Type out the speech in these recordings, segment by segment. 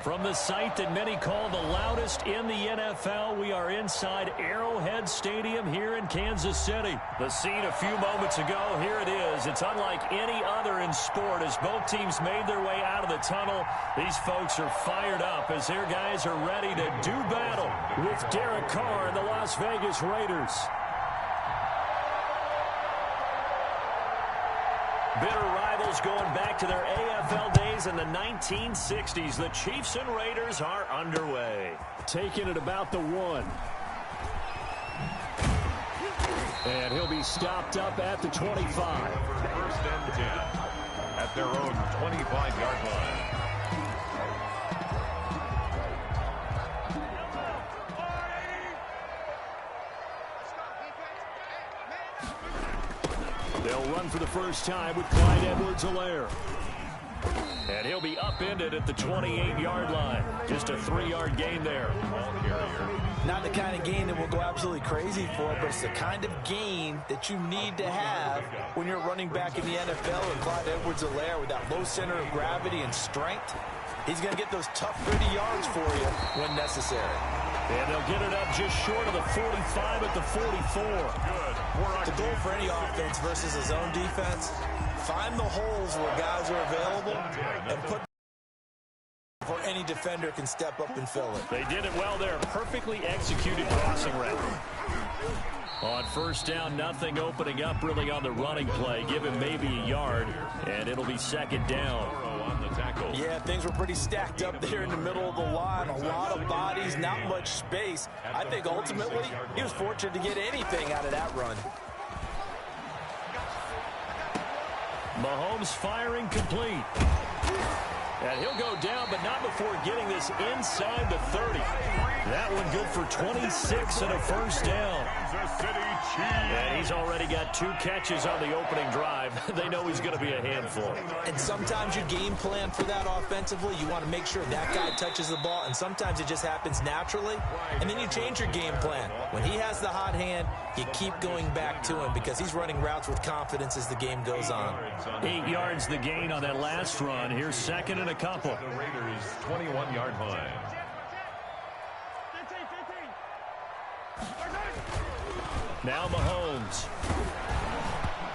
From the site that many call the loudest in the NFL, we are inside Arrowhead Stadium here in Kansas City. The scene a few moments ago, here it is. It's unlike any other in sport as both teams made their way out of the tunnel. These folks are fired up as their guys are ready to do battle with Derek Carr and the Las Vegas Raiders. Bitter rivals going back to their AFL days in the 1960s. The Chiefs and Raiders are underway. Taking it about the 1. And he'll be stopped up at the 25. First and 10 at their own 25-yard line. They'll run for the first time with Clyde Edwards-Helaire. And he'll be upended at the 28-yard line. Just a 3-yard gain there. Not the kind of gain that we'll go absolutely crazy for, but it's the kind of gain that you need to have when you're running back in the NFL. And Clyde Edwards-Helaire, with that low center of gravity and strength, he's going to get those tough, gritty yards for you when necessary. And they'll get it up just short of the 45 at the 44. The goal for any offense versus a zone defense, find the holes where guys are available and put before any defender can step up and fill it. They did it well there. Perfectly executed crossing route. On first down, nothing opening up really on the running play. Give him maybe a yard, and it'll be second down. Yeah, things were pretty stacked up there in the middle of the line. A lot of bodies, not much space. I think ultimately he was fortunate to get anything out of that run. Mahomes firing complete. And he'll go down, but not before getting this inside the 30. That one good for 26 and a first down. And he's already got 2 catches on the opening drive. They know he's going to be a handful. And sometimes you game plan for that offensively. You want to make sure that guy touches the ball, and sometimes it just happens naturally. And then you change your game plan. When he has the hot hand, you keep going back to him because he's running routes with confidence as the game goes on. 8 yards the gain on that last run. Here's second and a couple. The Raiders' 21-yard line. Now Mahomes.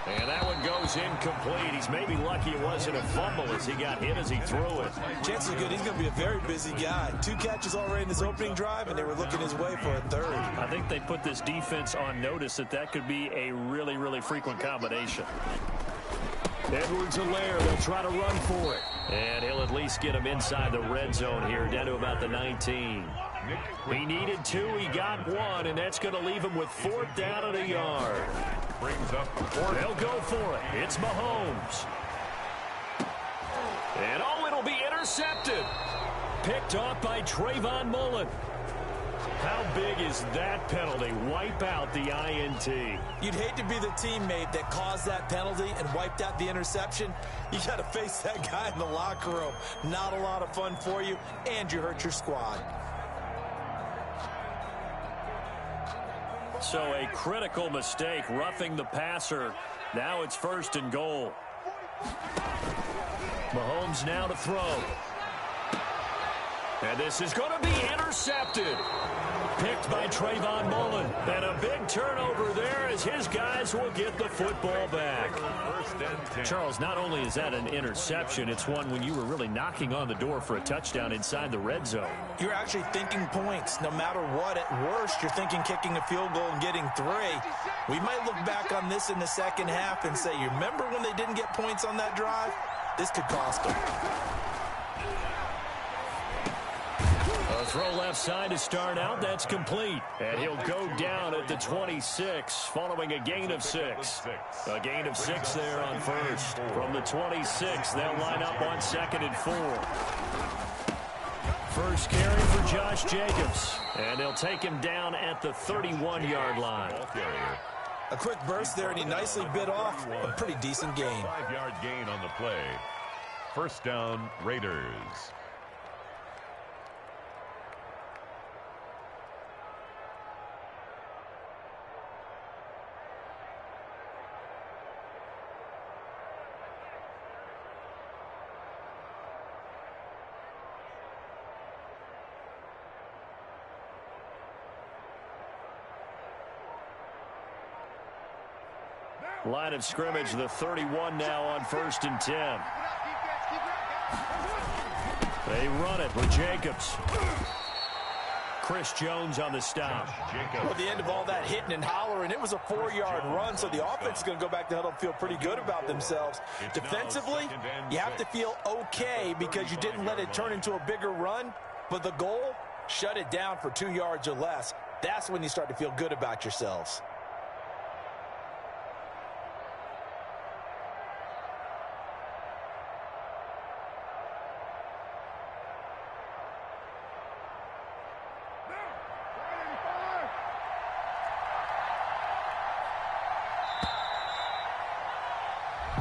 And that one goes incomplete. He's maybe lucky it wasn't a fumble as he got hit as he threw it. Chances are good he's going to be a very busy guy. 2 catches already in his opening drive, and they were looking his way for a third. I think they put this defense on notice that could be a really, really frequent combination. Edwards-Helaire, they'll try to run for it. And he'll at least get him inside the red zone here, down to about the 19. He needed 2, he got 1, and that's going to leave him with 4th down and a yard. Brings up 4. They'll go for it. It's Mahomes. And it'll be intercepted. Picked off by Trayvon Mullen. How big is that penalty? Wipe out the INT. You'd hate to be the teammate that caused that penalty and wiped out the interception. You got to face that guy in the locker room. Not a lot of fun for you, and you hurt your squad. So a critical mistake, roughing the passer. Now it's 1st and goal. Mahomes now to throw. And this is going to be intercepted. Picked by Trayvon Mullen. And a big turnover there as his guys will get the football back. Charles, not only is that an interception, it's one when you were really knocking on the door for a touchdown inside the red zone. You're actually thinking points. No matter what, at worst, you're thinking kicking a field goal and getting 3. We might look back on this in the second half and say, you remember when they didn't get points on that drive? This could cost them. A throw left side to start out. That's complete. And he'll go down at the 26 following a gain of 6. A gain of 6 there on first. From the 26, they'll line up on 2nd and 4. First carry for Josh Jacobs. And they'll take him down at the 31-yard line. A quick burst there, and he nicely bit off a pretty decent gain. 5-yard gain on the play. First down, Raiders. Line of scrimmage, the 31 now on 1st and 10. They run it with Jacobs. Chris Jones on the stop. Well, at the end of all that hitting and hollering, it was a 4-yard run, so the offense is going to go back to huddle and feel pretty good about themselves. Defensively, you have to feel okay because you didn't let it turn into a bigger run, but the goal, shut it down for 2 yards or less. That's when you start to feel good about yourselves.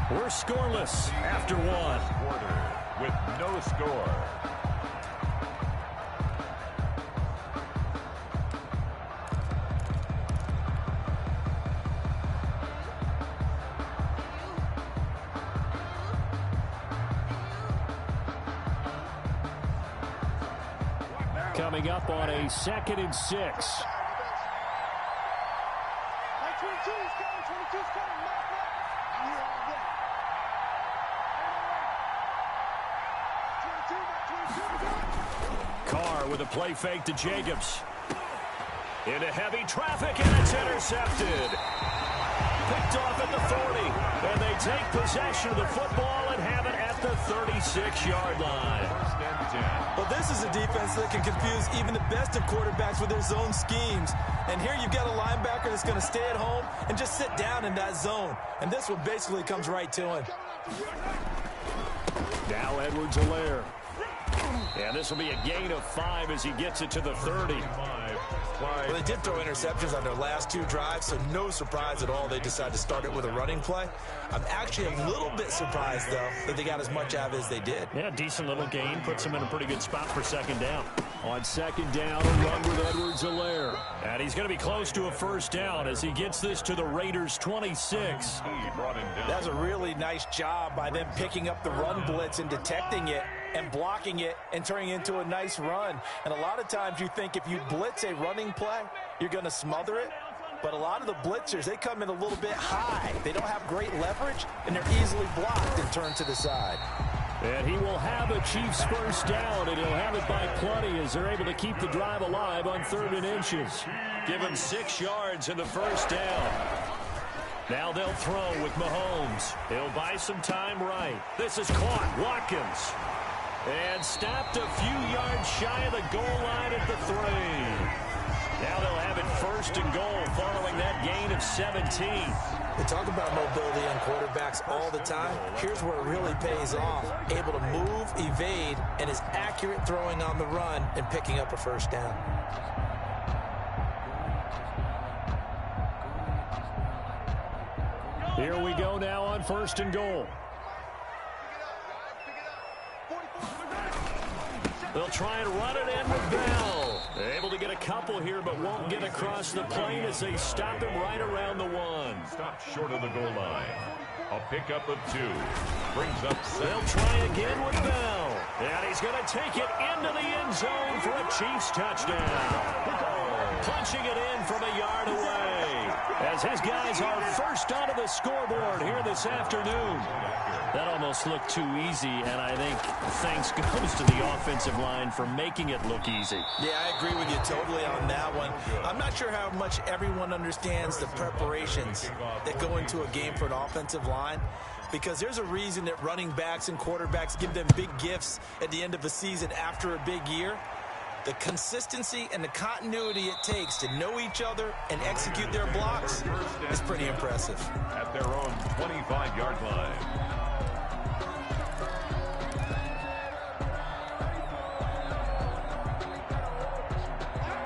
We're scoreless after one. Quarter with no score. Coming up on a 2nd and 6. 22 is coming. 22 is coming. Carr with a play fake to Jacobs. Into heavy traffic, and it's intercepted. Picked off at the 40, and they take possession of the football and have it at the 36-yard line. Well, this is a defense that can confuse even the best of quarterbacks with their zone schemes. And here you've got a linebacker that's going to stay at home and just sit down in that zone. And this one basically comes right to him. Now Edwards-Helaire. And this will be a gain of 5 as he gets it to the 30. Well, they did throw interceptions on their last 2 drives, so no surprise at all they decided to start it with a running play. I'm actually a little bit surprised, though, that they got as much out of it as they did. Yeah, decent little gain. Puts them in a pretty good spot for 2nd down. On 2nd down, a run with Edwards-Helaire. And he's going to be close to a 1st down as he gets this to the Raiders' 26. That's a really nice job by them picking up the run blitz and detecting it and blocking it and turning it into a nice run. And a lot of times you think if you blitz a running play, you're going to smother it. But a lot of the blitzers, they come in a little bit high. They don't have great leverage, and they're easily blocked and turned to the side. And he will have a Chiefs 1st down, and he'll have it by plenty as they're able to keep the drive alive on 3rd and inches. Give him 6 yards in the 1st down. Now they'll throw with Mahomes. He'll buy some time right. This is caught. Watkins. And stopped a few yards shy of the goal line at the 3. Now they'll have it 1st and goal following that gain of 17. They talk about mobility on quarterbacks all the time. Here's where it really pays off. Able to move, evade, and is accurate throwing on the run and picking up a 1st down. Here we go now on 1st and goal. They'll try and run it in with Bell. They're able to get a couple here, but won't get across the plane as they stop him right around the 1. Stop short of the goal line. A pickup of 2. Brings up 7. They'll try again with Bell. And he's going to take it into the end zone for a Chiefs touchdown. Punching it in from a yard away. As his guys are first onto the scoreboard here this afternoon. That almost looked too easy, and I think thanks goes to the offensive line for making it look easy. Yeah, I agree with you totally on that one. I'm not sure how much everyone understands the preparations that go into a game for an offensive line, because there's a reason that running backs and quarterbacks give them big gifts at the end of a season after a big year. The consistency and the continuity it takes to know each other and execute their blocks is pretty impressive. At their own 25-yard line.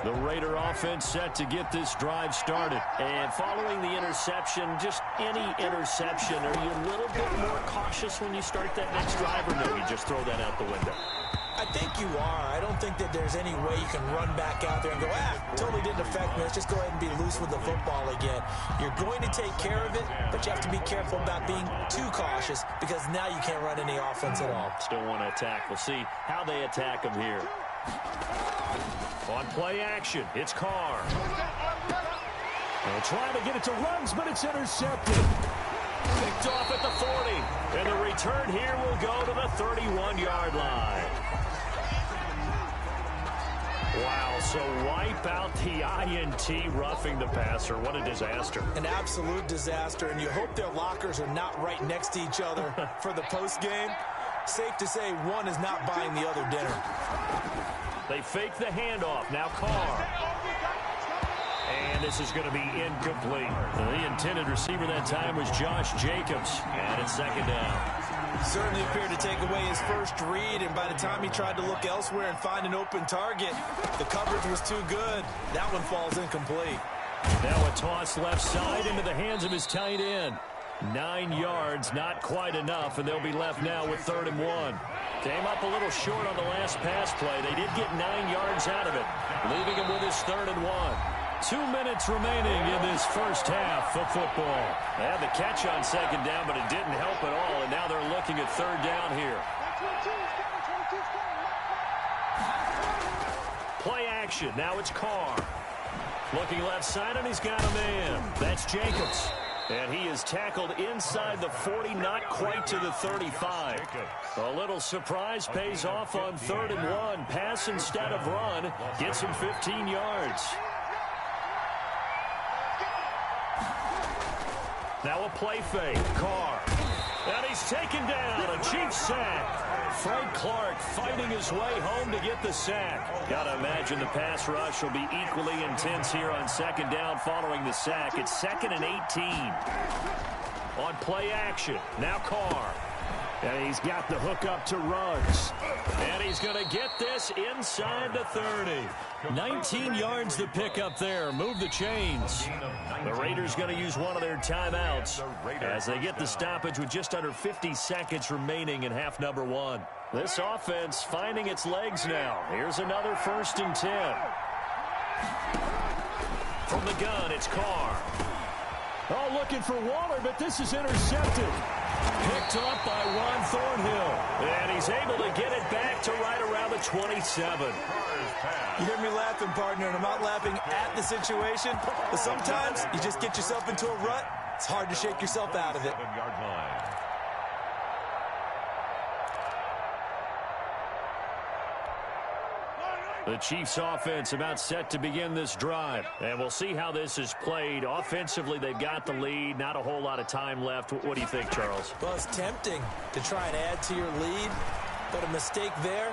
The Raider offense set to get this drive started. And following the interception, just any interception, are you a little bit more cautious when you start that next drive, or no, you just throw that out the window? I think you are. I don't think that there's any way you can run back out there and go, totally didn't affect me. Let's just go ahead and be loose with the football again. You're going to take care of it, but you have to be careful about being too cautious because now you can't run any offense at all. Still want to attack. We'll see how they attack them here. On play action, it's Carr. They'll try to get it to Ruggs, but it's intercepted. Picked off at the 40. And the return here will go to the 31-yard line. Wow, so wipe out the INT roughing the passer. What a disaster. An absolute disaster, and you hope their lockers are not right next to each other for the postgame. Safe to say one is not buying the other dinner. They fake the handoff. Now Carr. And this is going to be incomplete. The intended receiver that time was Josh Jacobs. And it's second down. Certainly appeared to take away his first read, and by the time he tried to look elsewhere and find an open target, the coverage was too good. That one falls incomplete. Now a toss left side into the hands of his tight end. 9 yards, not quite enough, and they'll be left now with 3rd and 1. Came up a little short on the last pass play. They did get 9 yards out of it, leaving him with his 3rd and 1. 2 minutes remaining in this first half of football. They had the catch on second down, but it didn't help at all, and now they're looking at 3rd down here. Play action. Now it's Carr. Looking left side, and he's got a man. That's Jacobs. And he is tackled inside the 40, not quite to the 35. A little surprise pays off on 3rd and 1. Pass instead of run. Gets him 15 yards. Now a play fake. Carr. And he's taken down. A Chiefs sack. Frank Clark fighting his way home to get the sack. Got to imagine the pass rush will be equally intense here on second down following the sack. It's 2nd and 18. On play action. Now Carr. And he's got the hook up to Ruggs. And he's going to get this inside the 30. 19 yards to pick up there. Move the chains. The Raiders going to use one of their timeouts as they get the stoppage with just under 50 seconds remaining in half number 1. This offense finding its legs now. Here's another 1st and 10. From the gun, it's Carr. Oh, looking for Waller, but this is intercepted. Picked up by Ron Thornhill. And he's able to get it back to right around the 27. You hear me laughing, partner, and I'm not laughing at the situation, but sometimes you just get yourself into a rut. It's hard to shake yourself out of it. The Chiefs offense about set to begin this drive. And we'll see how this is played. Offensively, they've got the lead. Not a whole lot of time left. What do you think, Charles? Well, it's tempting to try and add to your lead, but a mistake there,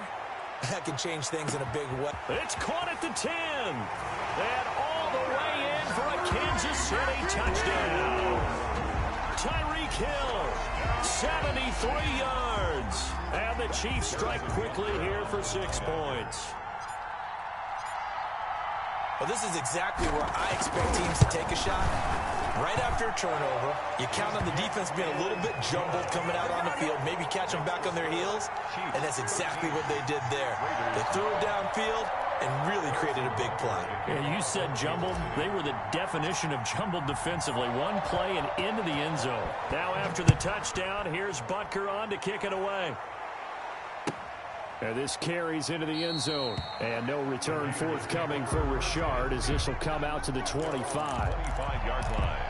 that can change things in a big way. It's caught at the 10. And all the way in for a Kansas City touchdown. Tyreek Hill, 73 yards. And the Chiefs strike quickly here for 6 points. Well, this is exactly where I expect teams to take a shot. Right after a turnover, you count on the defense being a little bit jumbled coming out on the field, maybe catch them back on their heels, and that's exactly what they did there. They threw it downfield and really created a big play. Yeah, you said jumbled. They were the definition of jumbled defensively. One play and into the end zone. Now after the touchdown, here's Butker on to kick it away. And this carries into the end zone. And no return forthcoming for Richard as this will come out to the 25. 25-yard line.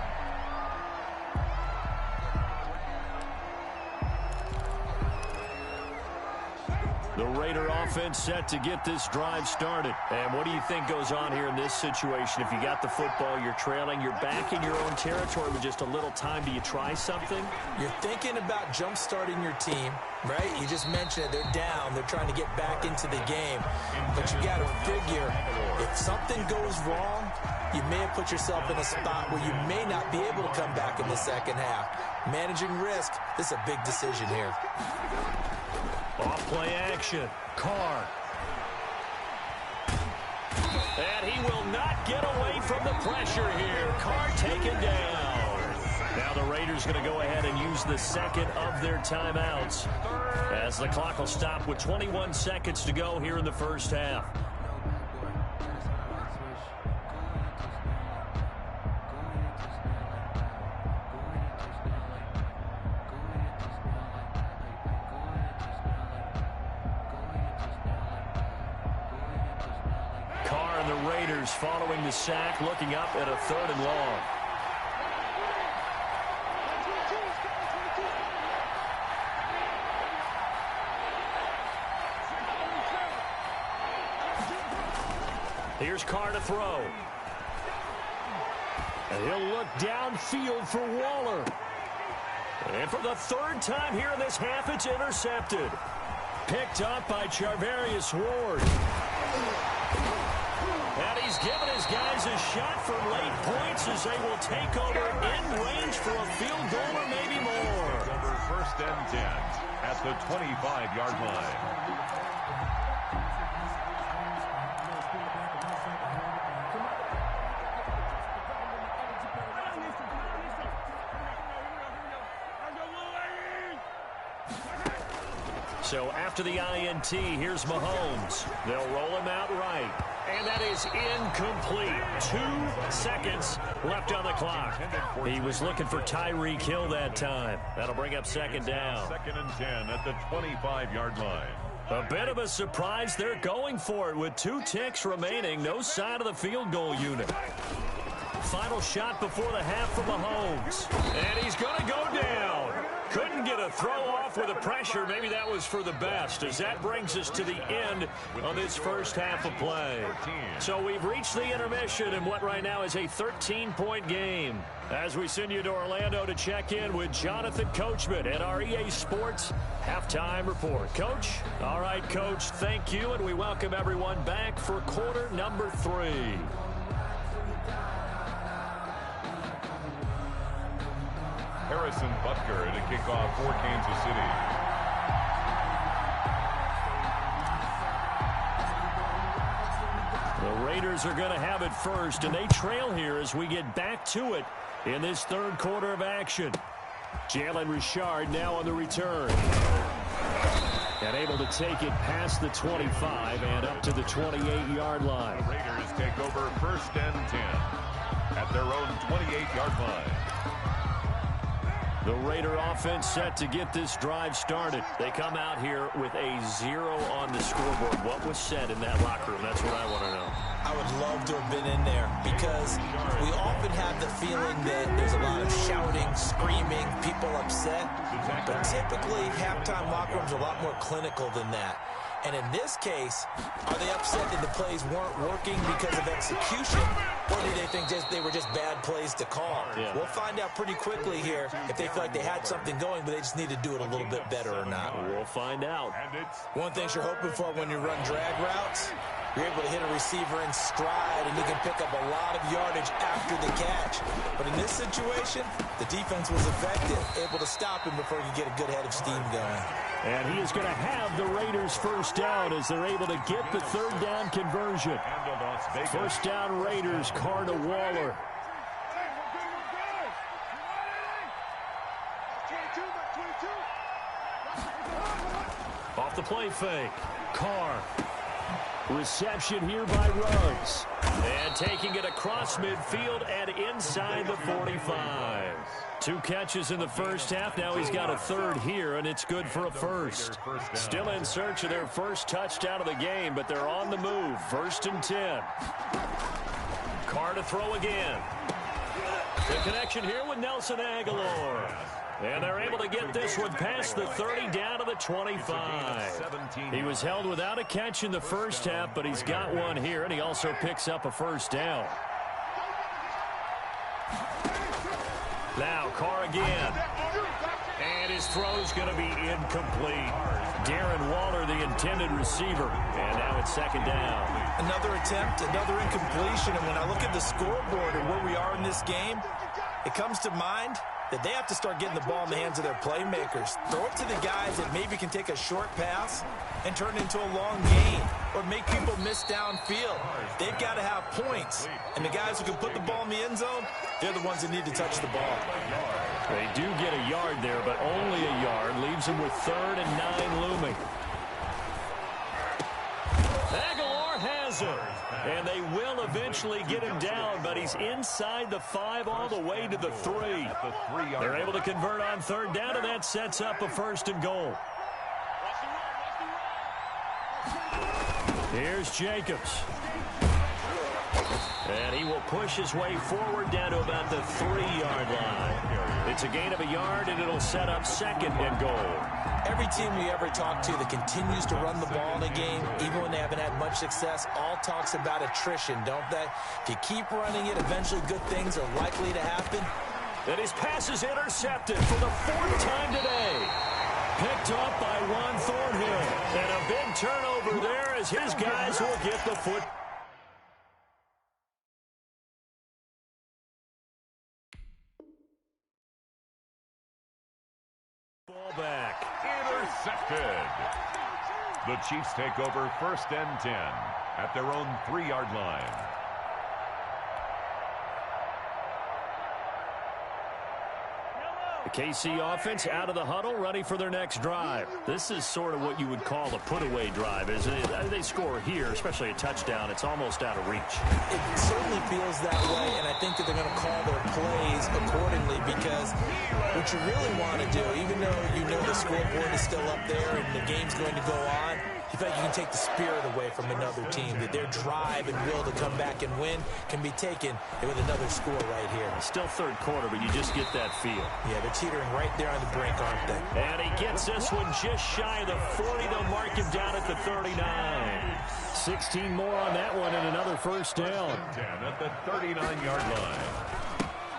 The Raider offense set to get this drive started. And what do you think goes on here in this situation? If you got the football, you're trailing, you're back in your own territory with just a little time. Do you try something? You're thinking about jump-starting your team, right? You just mentioned it. They're down. They're trying to get back into the game. But you got to figure, if something goes wrong, you may have put yourself in a spot where you may not be able to come back in the second half. Managing risk, this is a big decision here. Off play action. Carr. And he will not get away from the pressure here. Carr taken down. Now the Raiders going to go ahead and use the second of their timeouts as the clock will stop with 21 seconds to go here in the first half. Following the sack, looking up at a 3rd and long. Here's Carr to throw. And he'll look downfield for Waller. And for the third time here in this half, it's intercepted. Picked up by Charvarius Ward. And he's given his guys a shot for late points as they will take over in range for a field goal or maybe more. Over 1st and 10 at the 25-yard line. So after the INT, here's Mahomes. They'll roll him out right. And that is incomplete. 2 seconds left on the clock. He was looking for Tyreek Hill that time. That'll bring up 2nd down. 2nd and 10 at the 25-yard line. A bit of a surprise. They're going for it with 2 ticks remaining. No sign of the field goal unit. Final shot before the half for Mahomes. And he's going to go down. Couldn't get a throw off with the pressure. Maybe that was for the best, as that brings us to the end of this first half of play. So we've reached the intermission in what right now is a 13-point game. As we send you to Orlando to check in with Jonathan Coachman at our EA Sports Halftime Report. Coach? All right, Coach, thank you, and we welcome everyone back for quarter number 3. Harrison Butker to kick off for Kansas City. The Raiders are going to have it first, and they trail here as we get back to it in this third quarter of action. Jalen Richard now on the return. And able to take it past the 25 and up to the 28-yard line. The Raiders take over 1st and 10 at their own 28-yard line. The Raider offense set to get this drive started. They come out here with a 0 on the scoreboard. What was said in that locker room? That's what I want to know. I would love to have been in there because we often have the feeling that there's a lot of shouting, screaming, people upset. But typically, halftime locker rooms are a lot more clinical than that. And in this case, are they upset that the plays weren't working because of execution, or do they think they were just bad plays to call? Yeah. We'll find out pretty quickly here if they feel like they had something going, but they just need to do it a little bit better or not. We'll find out. One thing you're hoping for when you run drag routes, you're able to hit a receiver in stride, and you can pick up a lot of yardage after the catch. But in this situation, the defense was effective, able to stop him before he could get a good head of steam going. And he is going to have the Raiders first down as they're able to get the third down conversion. First down Raiders, Carr to Waller. Off the play fake. Carr. Reception here by Ruggs. And taking it across midfield and inside the 45. 2 catches in the first half. Now he's got a third here, and it's good for a first. Still in search of their first touchdown of the game, but they're on the move. 1st and 10. Carr to throw again. The connection here with Nelson Aguilar. And they're able to get this one past the 30 down to the 25. He was held without a catch in the first half, but he's got one here, and he also picks up a first down. Now Carr again. And his throw's going to be incomplete. Darren Waller, the intended receiver. And now it's 2nd down. Another attempt, another incompletion. And when I look at the scoreboard and where we are in this game, it comes to mind that they have to start getting the ball in the hands of their playmakers. Throw it to the guys that maybe can take a short pass and turn it into a long gain or make people miss downfield. They've got to have points. And the guys who can put the ball in the end zone, they're the ones that need to touch the ball. They do get a yard there, but only a yard. Leaves them with 3rd and 9 looming. Aguilar has him. And they will eventually get him down, but he's inside the 5 all the way to the 3. They're able to convert on 3rd down, and that sets up a 1st and goal. Here's Jacobs. And he will push his way forward down to about the 3-yard line. It's a gain of a yard, and it'll set up 2nd and goal. Every team we ever talk to that continues to run the ball in a game, even when they haven't had much success, all talks about attrition, don't they? If you keep running it, eventually good things are likely to happen. And his pass is intercepted for the 4th time today. Picked up by Juan Thornhill. And a big turnover there as his guys will get the foot. Ball back. Intercepted. The Chiefs take over 1st and 10 at their own 3-yard line. The KC offense out of the huddle, ready for their next drive. This is sort of what you would call a put-away drive, isn't it? They score here, especially a touchdown. It's almost out of reach. It certainly feels that way, and I think that they're going to call their plays accordingly because what you really want to do, even though you know the scoreboard is still up there and the game's going to go on, you feel like you can take the spirit away from another team, that their drive and will to come back and win can be taken with another score right here. Still 3rd quarter, but you just get that feel. Yeah, they're teetering right there on the brink, aren't they? And he gets this one just shy of the 40. They'll mark him down at the 39. 16 more on that one and another 1st down. 10 at the 39-yard line.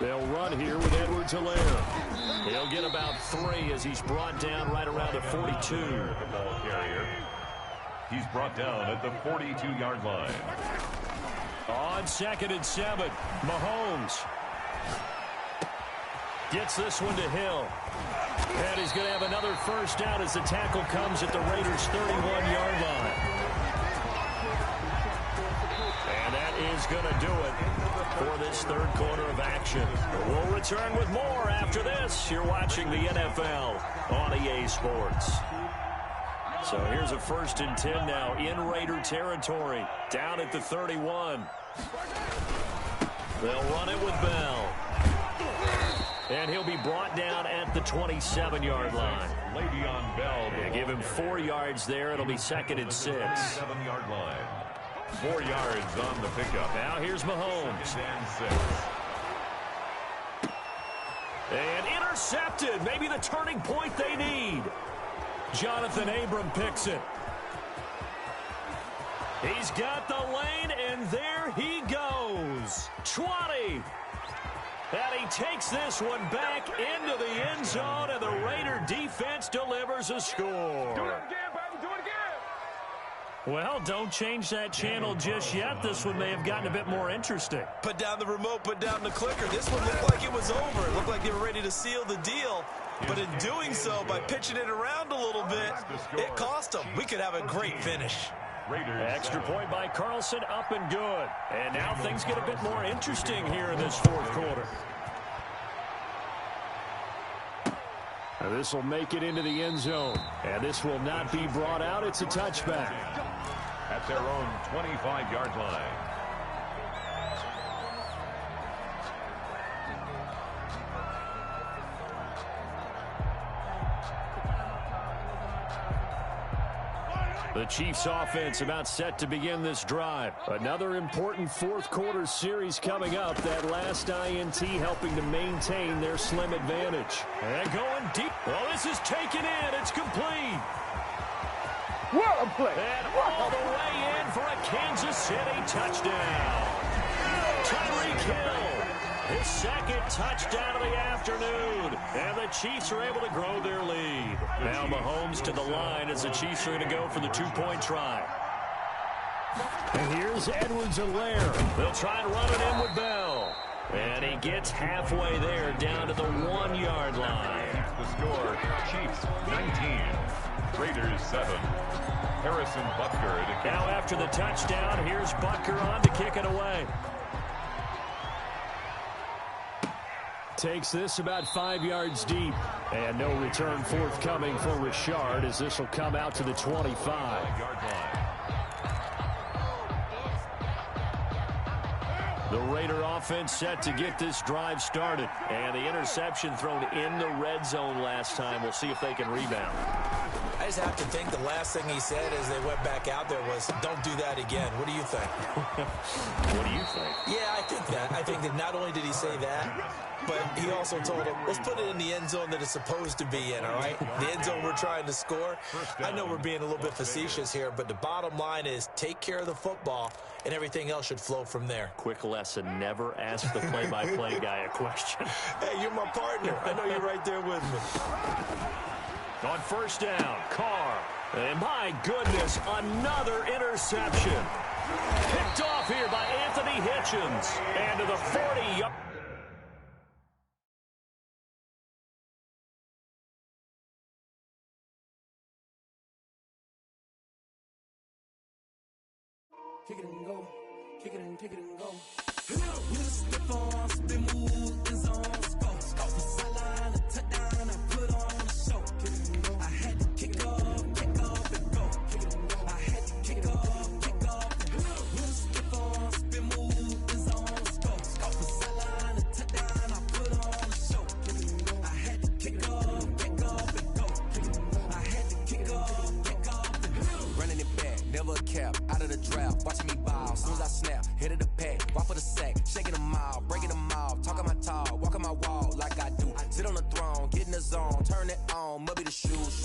They'll run here with Edwards-Helaire. He'll get about 3 as he's brought down right around the 42. The ball carrier. He's brought down at the 42-yard line. On 2nd and 7, Mahomes gets this one to Hill. And he's going to have another 1st down as the tackle comes at the Raiders' 31-yard line. And that is going to do it for this 3rd quarter of action. We'll return with more after this. You're watching the NFL on EA Sports. So here's a 1st and 10 now in Raider territory, down at the 31. They'll run it with Bell. And he'll be brought down at the 27-yard line. Le'Veon Bell. Yeah, give him 4 yards there. It'll be 2nd and 6. 7-yard line. 4 yards on the pickup. Now here's Mahomes. And 6. And intercepted. Maybe the turning point they need. Jonathan Abram picks it. He's got the lane, and there he goes. 20. And he takes this one back into the end zone, and the Raider defense delivers a score. Do it again, baby. Do it again. Well, don't change that channel just yet. This one may have gotten a bit more interesting. Put down the remote, put down the clicker. This one looked like it was over. It looked like they were ready to seal the deal. But in doing so, by pitching it around a little bit, it cost them. We could have a great finish. Extra point by Carlson, up and good. And now things get a bit more interesting here in this 4th quarter. Now this will make it into the end zone. And this will not be brought out. It's a touchback. At their own 25-yard line. The Chiefs offense about set to begin this drive. Another important 4th quarter series coming up. That last INT helping to maintain their slim advantage. And going deep. Well, this is taken in. It's complete. What a play. And all the way in for a Kansas City touchdown. Tyreek Hill, his 2nd touchdown of the afternoon. And the Chiefs are able to grow their lead. Now Mahomes to the line as the Chiefs are going to go for the 2-point try. And here's Edwards-Helaire. They'll try and run it in with Bell. And he gets halfway there down to the 1-yard line. The score, Chiefs 19, Raiders 7. Harrison Butker. Now after the touchdown, here's Butker on to kick it away. Takes this about 5 yards deep. And no return forthcoming for Richard as this will come out to the 25. The Raider offense set to get this drive started. And the interception thrown in the red zone last time. We'll see if they can rebound. guys have to think the last thing he said as they went back out there was, don't do that again. What do you think? What do you think? Yeah, I think that. I think that not only did he say that, but he also told him, let's put it in the end zone that it's supposed to be in, all right? The end zone we're trying to score. I know we're being a little bit facetious here, but the bottom line is take care of the football, and everything else should flow from there. Quick lesson, never ask the play-by-play guy a question. Hey, you're my partner. I know you're right there with me. On first down, Carr. And my goodness, another interception. Picked off here by Anthony Hitchens. And to the 40-yard. Kick it and go. Kick it and kick it and go. With a stiff arm, spin move, and zone, go. Off the sideline, a touchdown, I put on a show. Kick it and go. I had to kick off and go. Kick it and go. I had to kick off and go. With a stiff arm, spin move, and zone, go. Off the sideline, a touchdown, I put on a show. Kick it and go. I had to kick off and go. Kick it and go. I had to kick off and go. Running it back, never a cap, out of the draft, watching me ball. Soon as I snap, hit of the pack, walk for the sack, shaking them all, breaking them off, talking my talk, walking my wall like I do. Sit on the throne, get in the zone, turn it on, must be the shoes,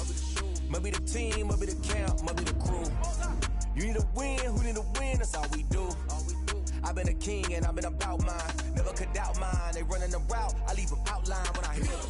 must be the team, must be the camp, must be the crew. You need a win, who need a win, that's all we do. I've been a king and I've been about mine, never could doubt mine. They running the route, I leave them outline when I hit.